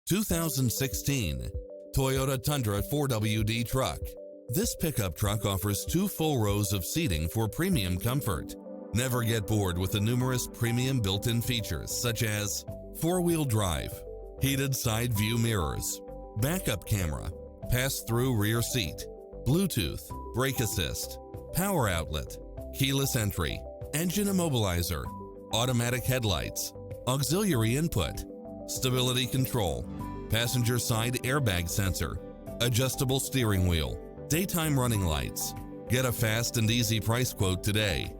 2016 Toyota Tundra 4WD truck. This pickup truck offers 2 full rows of seating for premium comfort. Never get bored with the numerous premium built-in features such as 4-wheel drive, heated side view mirrors, backup camera, pass-through rear seat, Bluetooth, brake assist, power outlet, keyless entry, engine immobilizer, automatic headlights, auxiliary input, stability control, passenger side airbag sensor, adjustable steering wheel, daytime running lights. Get a fast and easy price quote today.